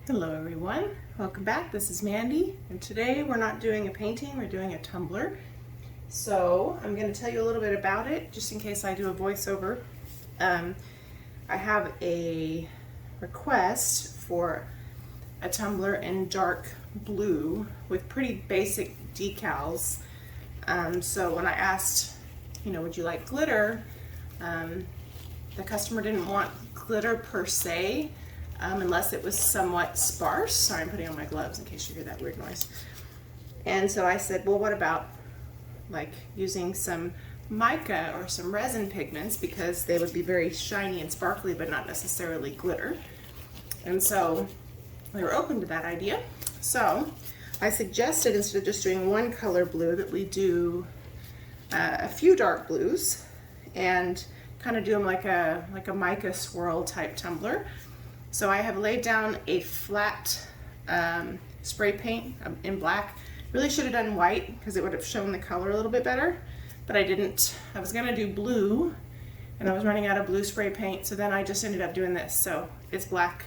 Hello everyone, welcome back. This is Mandy, and today we're not doing a painting, we're doing a tumbler. So I'm going to tell you a little bit about it just in case I do a voiceover. I have a request for a tumbler in dark blue with pretty basic decals. So when I asked, would you like glitter, the customer didn't want glitter per se, unless it was somewhat sparse. Sorry, I'm putting on my gloves in case you hear that weird noise. And so I said, well, what about like using some mica or some resin pigments, because they would be very shiny and sparkly but not necessarily glitter. And so we were open to that idea. So I suggested, instead of just doing one color blue, that we do a few dark blues and kind of do them like a mica swirl type tumbler. So I have laid down a flat spray paint in black. Really should have done white because it would have shown the color a little bit better, but I didn't. I was gonna do blue and I was running out of blue spray paint, so then I just ended up doing this. So it's black.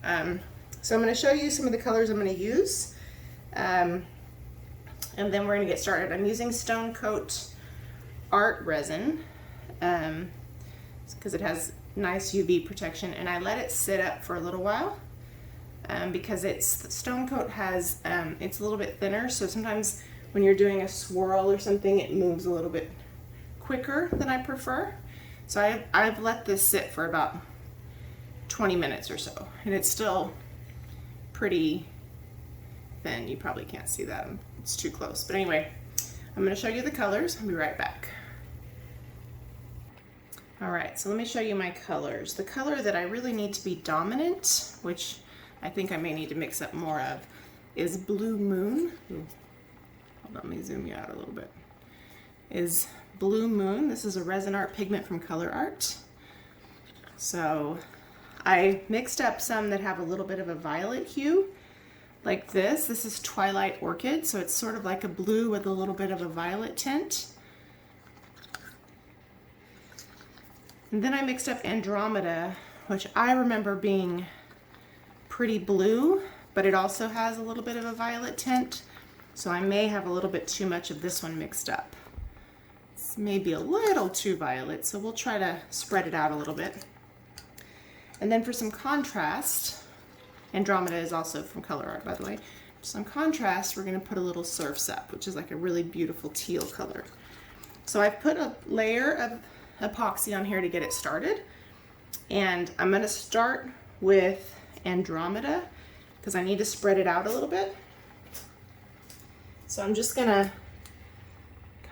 So I'm gonna show you some of the colors I'm gonna use, and then we're gonna get started. I'm using Stone Coat Art resin because it has nice UV protection, and I let it sit up for a little while because Stone Coat has it's a little bit thinner, so sometimes when you're doing a swirl or something it moves a little bit quicker than I prefer. So I've let this sit for about 20 minutes or so, and it's still pretty thin. You probably can't see that, it's too close, but anyway, I'm going to show you the colors. I'll be right back. Alright, so let me show you my colors. The color that I really need to be dominant, which I think I may need to mix up more of, is Blue Moon. Ooh, hold on, let me zoom you out a little bit. Is Blue Moon. This is a Resin Art pigment from Colourarte. So I mixed up some that have a little bit of a violet hue, like this. This is Twilight Orchid, so it's sort of like a blue with a little bit of a violet tint. And then I mixed up Andromeda, which I remember being pretty blue, but it also has a little bit of a violet tint. So I may have a little bit too much of this one mixed up. It's maybe a little too violet, so we'll try to spread it out a little bit. And then for some contrast, Andromeda is also from Colourarte, by the way. For some contrast, we're going to put a little Surf's Up, which is like a really beautiful teal color. So I've put a layer of epoxy on here to get it started, and I'm going to start with Andromeda because I need to spread it out a little bit. So I'm just going to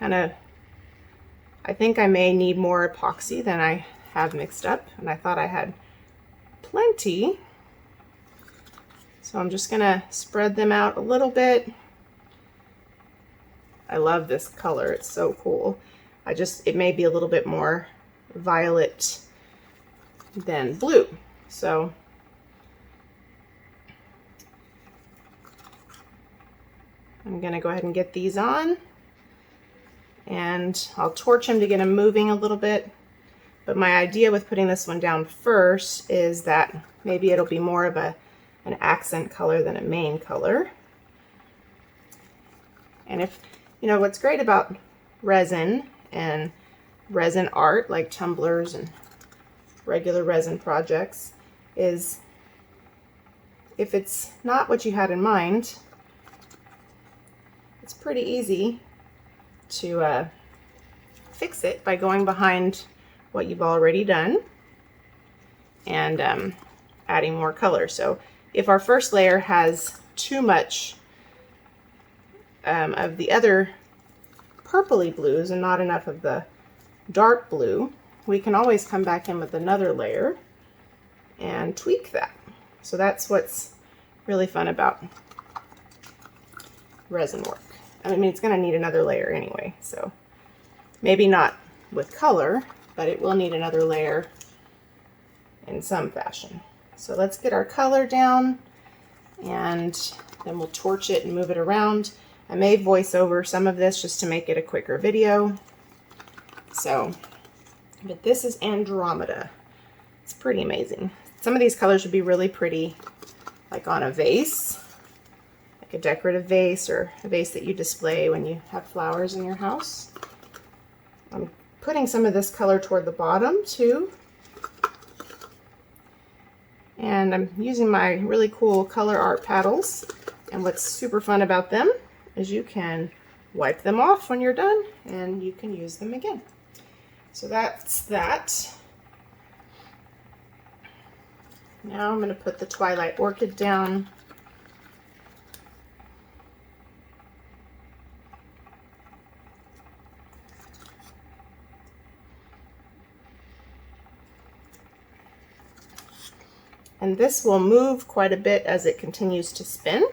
I think I may need more epoxy than I have mixed up, and I thought I had plenty, so I'm just going to spread them out a little bit. I love this color, it's so cool. It may be a little bit more violet than blue. So I'm gonna go ahead and get these on, and I'll torch them to get them moving a little bit. But my idea with putting this one down first is that maybe it'll be more of an accent color than a main color. And if, what's great about resin and resin art, like tumblers and regular resin projects, is if it's not what you had in mind, it's pretty easy to fix it by going behind what you've already done and adding more color. So if our first layer has too much of the other purpley blues and not enough of the dark blue, we can always come back in with another layer and tweak that. So that's what's really fun about resin work. I mean, it's going to need another layer anyway, so maybe not with color, but it will need another layer in some fashion. So let's get our color down, and then we'll torch it and move it around. I may voice over some of this just to make it a quicker video. So, but this is Andromeda. It's pretty amazing. Some of these colors would be really pretty like on a vase, like a decorative vase or a vase that you display when you have flowers in your house. I'm putting some of this color toward the bottom too. And I'm using my really cool Colourarte paddles. And what's super fun about them is you can wipe them off when you're done and you can use them again. So that's that. Now I'm going to put the Twilight Orchid down. And this will move quite a bit as it continues to spin.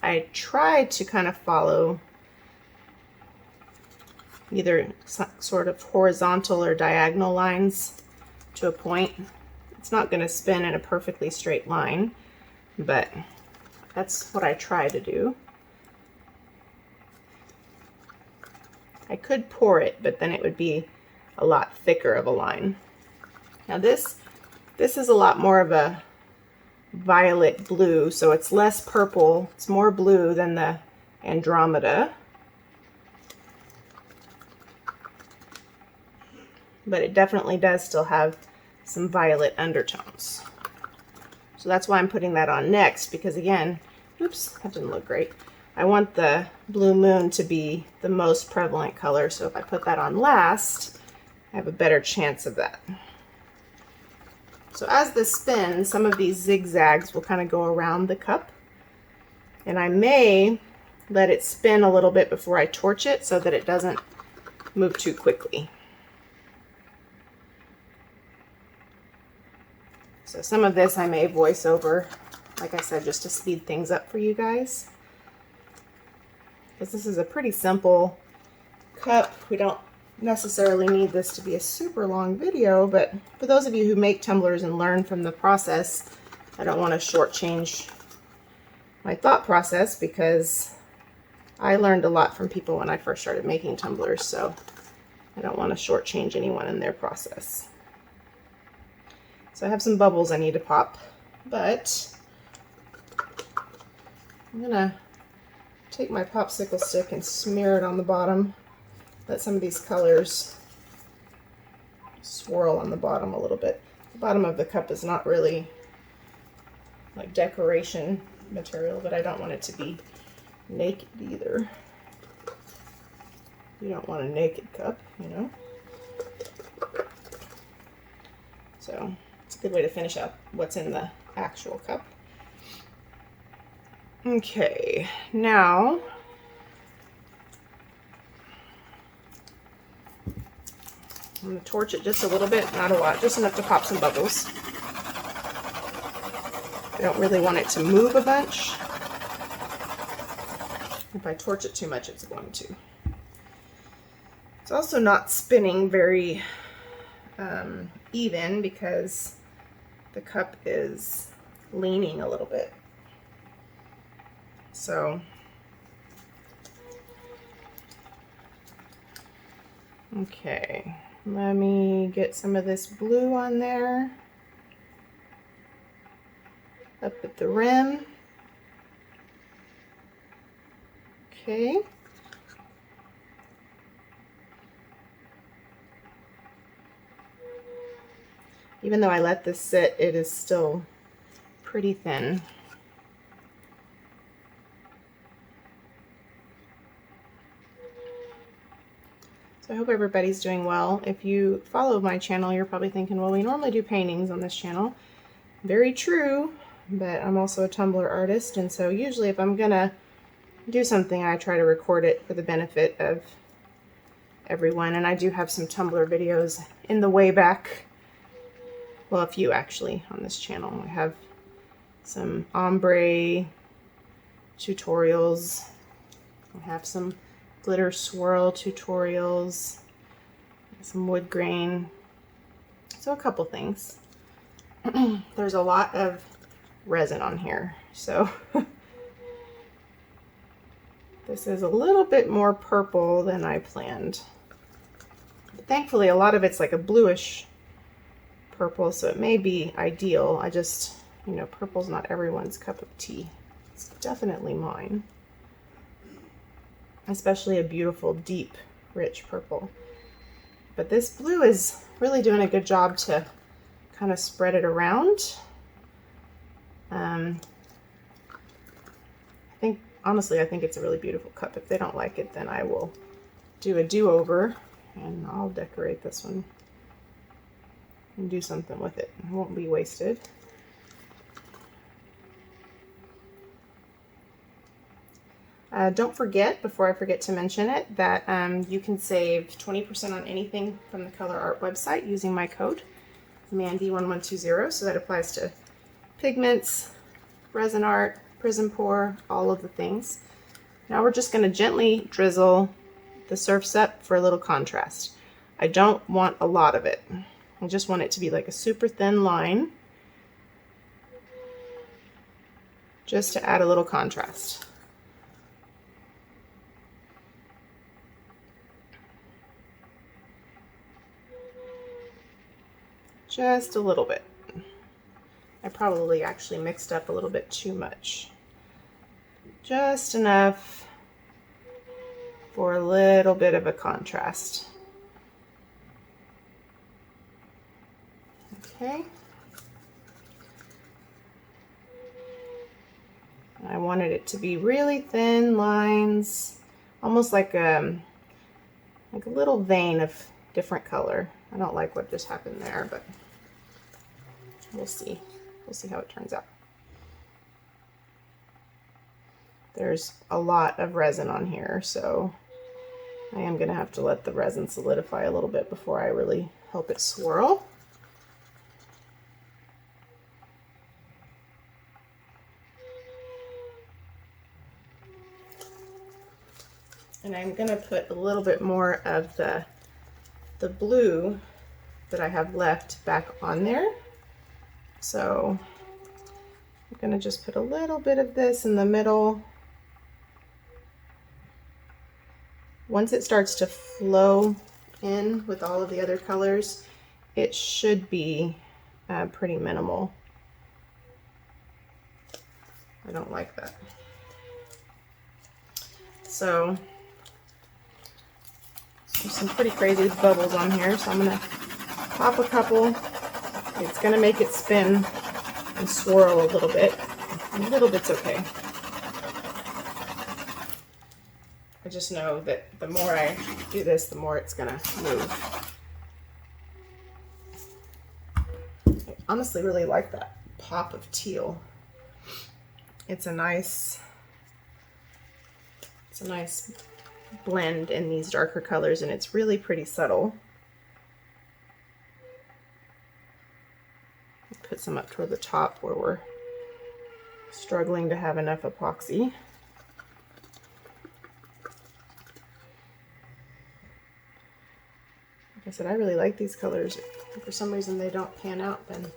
I tried to kind of follow either sort of horizontal or diagonal lines to a point. It's not going to spin in a perfectly straight line, but that's what I try to do. I could pour it, but then it would be a lot thicker of a line. Now this is a lot more of a violet blue, so it's less purple. It's more blue than the Andromeda. But it definitely does still have some violet undertones. So that's why I'm putting that on next, because again, oops, that didn't look great. I want the Blue Moon to be the most prevalent color, so if I put that on last, I have a better chance of that. So as this spins, some of these zigzags will kind of go around the cup. And I may let it spin a little bit before I torch it so that it doesn't move too quickly. So some of this I may voice over, like I said, just to speed things up for you guys. Because this is a pretty simple cup. We don't necessarily need this to be a super long video, but for those of you who make tumblers and learn from the process, I don't want to shortchange my thought process, because I learned a lot from people when I first started making tumblers, so I don't want to shortchange anyone in their process. So I have some bubbles I need to pop, but I'm gonna take my popsicle stick and smear it on the bottom. Let some of these colors swirl on the bottom a little bit. The bottom of the cup is not really like decoration material, but I don't want it to be naked either. You don't want a naked cup, you know? So it's a good way to finish up what's in the actual cup. Okay, now I'm going to torch it just a little bit, not a lot, just enough to pop some bubbles. I don't really want it to move a bunch. If I torch it too much, it's going to. It's also not spinning very even because the cup is leaning a little bit. So okay, let me get some of this blue on there, up at the rim. Okay. Even though I let this sit, it is still pretty thin. So I hope everybody's doing well. If you follow my channel, you're probably thinking, well, we normally do paintings on this channel. Very true, but I'm also a Tumblr artist, and so usually if I'm gonna do something, I try to record it for the benefit of everyone. And I do have some Tumblr videos in the way back. Well, a few actually on this channel. I have some ombre tutorials. I have some glitter swirl tutorials, some wood grain, so a couple things. There's a lot of resin on here, so this is a little bit more purple than I planned. But thankfully, a lot of it's like a bluish purple, so it may be ideal. I just you know, purple's not everyone's cup of tea. It's definitely mine. Especially a beautiful, deep, rich purple. But this blue is really doing a good job to kind of spread it around. I think, honestly, I think it's a really beautiful cup. If they don't like it, then I will do a do-over and I'll decorate this one and do something with it. It won't be wasted. Don't forget, before I forget to mention it, that you can save 20% on anything from the Colourarte website using my code, Mandy1120. So that applies to pigments, resin art, prism pour, all of the things. Now we're just going to gently drizzle the surface up for a little contrast. I don't want a lot of it. I just want it to be like a super thin line, just to add a little contrast. Just a little bit. I probably actually mixed up a little bit too much. Just enough for a little bit of a contrast. Okay. I wanted it to be really thin lines, almost like a little vein of different color. I don't like what just happened there, but we'll see. We'll see how it turns out. There's a lot of resin on here, so I am going to have to let the resin solidify a little bit before I really help it swirl. And I'm going to put a little bit more of the blue that I have left back on there. So I'm going to just put a little bit of this in the middle. Once it starts to flow in with all of the other colors, it should be pretty minimal. I don't like that. So there's some pretty crazy bubbles on here, so I'm going to pop a couple. It's going to make it spin and swirl a little bit. A little bit's okay. I just know that the more I do this, the more it's going to move. I honestly really like that pop of teal. It's a nice blend in these darker colors, and it's really pretty subtle. Put some up toward the top where we're struggling to have enough epoxy. Like I said, I really like these colors. If for some reason they don't pan out, then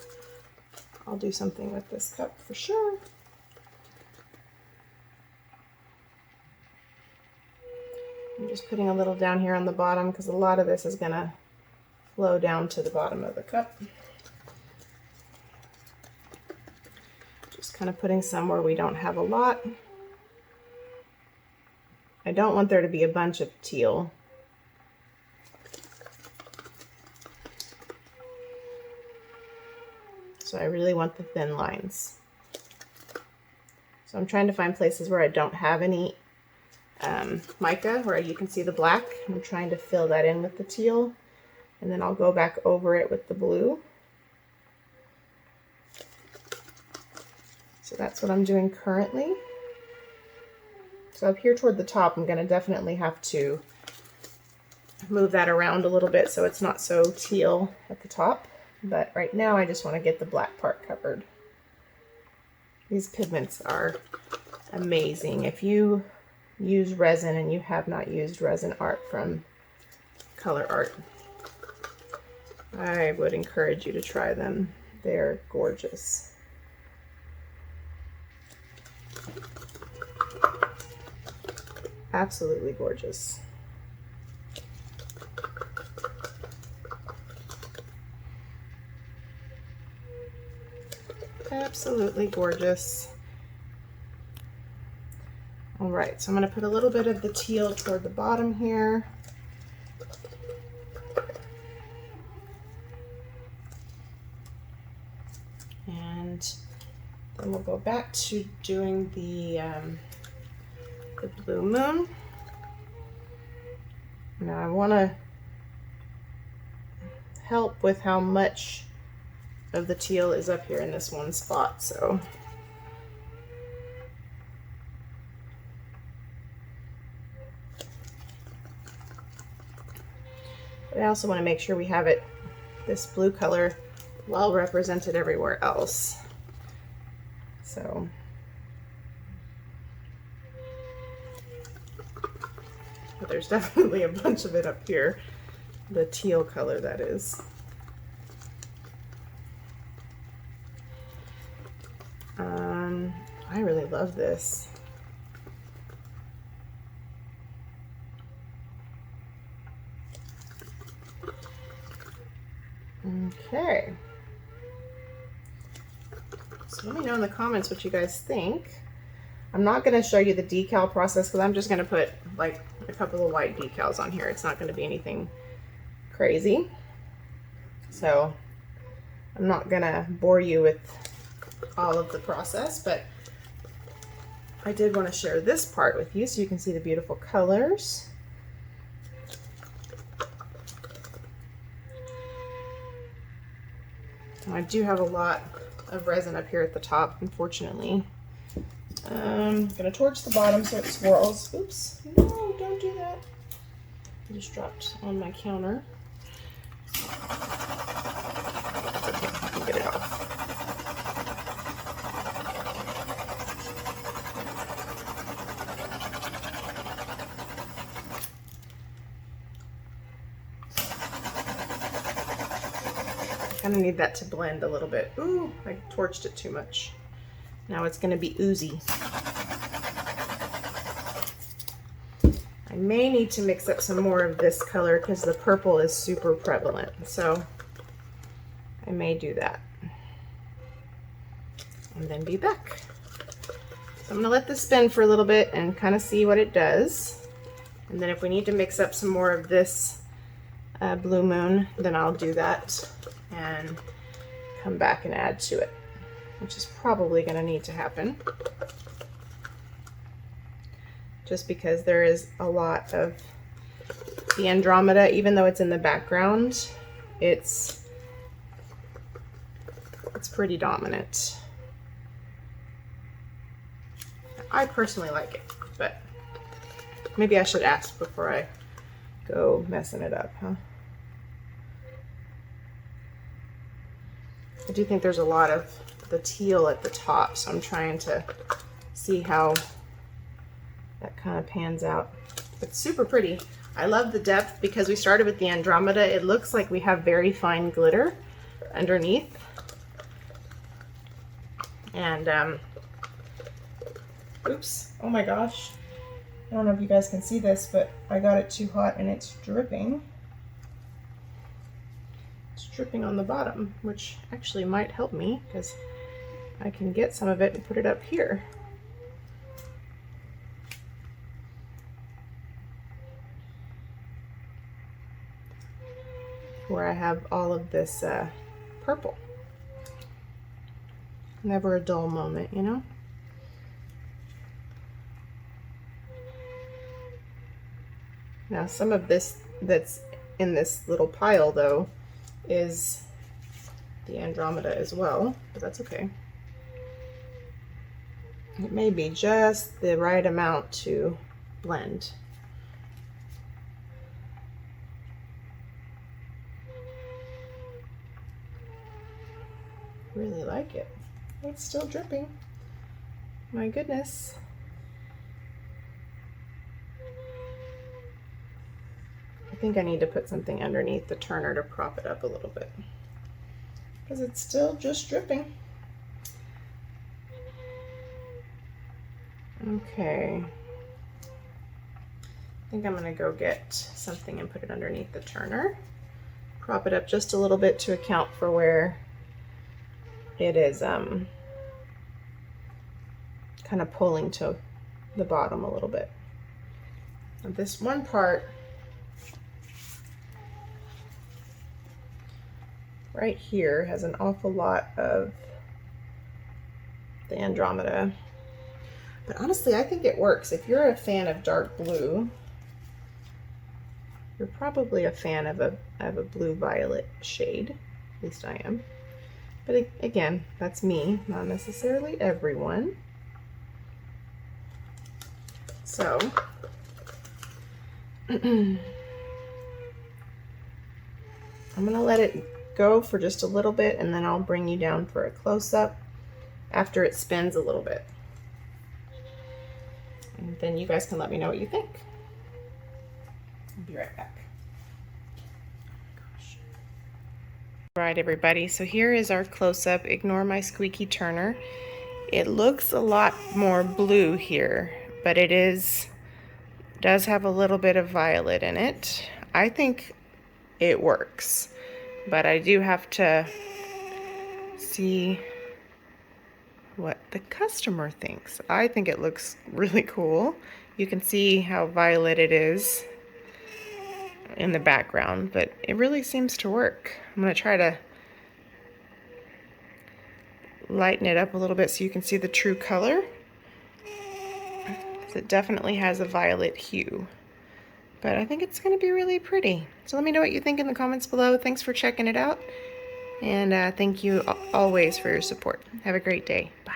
I'll do something with this cup for sure. I'm just putting a little down here on the bottom because a lot of this is going to flow down to the bottom of the cup. Just kind of putting some where we don't have a lot. I don't want there to be a bunch of teal. So I really want the thin lines. So I'm trying to find places where I don't have any mica, where you can see the black. I'm trying to fill that in with the teal, and then I'll go back over it with the blue. So that's what I'm doing currently. So up here toward the top, I'm going to definitely have to move that around a little bit so it's not so teal at the top. But right now I just want to get the black part covered. These pigments are amazing. If you use resin and you have not used Resin Art from Colourarte, I would encourage you to try them. They're gorgeous. Absolutely gorgeous. Absolutely gorgeous. All right, so I'm going to put a little bit of the teal toward the bottom here. And then we'll go back to doing the blue moon. Now I want to help with how much of the teal is up here in this one spot, so but I also want to make sure we have it, this blue color, well represented everywhere else. So but there's definitely a bunch of it up here, the teal color that is. I really love this. Okay. So let me know in the comments what you guys think. I'm not going to show you the decal process because I'm just going to put like a couple of white decals on here. It's not going to be anything crazy. So I'm not going to bore you with all of the process, but I did want to share this part with you so you can see the beautiful colors. And I do have a lot of resin up here at the top, unfortunately. I'm going to torch the bottom so it swirls. Oops, no, don't do that. I just dropped on my counter. That's okay, I can get it off. Kind of need that to blend a little bit. Ooh, I torched it too much. Now it's going to be oozy. I may need to mix up some more of this color because the purple is super prevalent. So I may do that. And then be back. So I'm going to let this spin for a little bit and kind of see what it does. And then if we need to mix up some more of this blue moon, then I'll do that and come back and add to it, which is probably going to need to happen just because there is a lot of the Andromeda, even though it's in the background, it's pretty dominant. I personally like it, but maybe I should ask before I go messing it up, huh? I do think there's a lot of the teal at the top, so I'm trying to see how that kind of pans out. It's super pretty. I love the depth because we started with the Andromeda. It looks like we have very fine glitter underneath. And, oops, oh my gosh. I don't know if you guys can see this, but I got it too hot and it's dripping. Dripping on the bottom, which actually might help me because I can get some of it and put it up here. Where I have all of this purple. Never a dull moment, you know? Now some of this that's in this little pile though is the Andromeda as well, but that's okay. It may be just the right amount to blend. Really like it. It's still dripping. My goodness. I think I need to put something underneath the turner to prop it up a little bit because it's still just dripping. Okay. I think I'm going to go get something and put it underneath the turner. Prop it up just a little bit to account for where it is kind of pulling to the bottom a little bit. And this one part right here has an awful lot of the Andromeda. But honestly, I think it works. If you're a fan of dark blue, you're probably a fan of a blue violet shade. At least I am. But again, that's me, not necessarily everyone. So I'm gonna let it go for just a little bit, and then I'll bring you down for a close-up after it spins a little bit. And then you guys can let me know what you think. I'll be right back. All right, everybody, so here is our close-up. Ignore my squeaky turner. It looks a lot more blue here, but it does have a little bit of violet in it. I think it works, but I do have to see what the customer thinks. I think it looks really cool. You can see how violet it is in the background, but it really seems to work. I'm going to try to lighten it up a little bit so you can see the true color. It definitely has a violet hue, but I think it's going to be really pretty. So let me know what you think in the comments below. Thanks for checking it out, and thank you always for your support. Have a great day. Bye.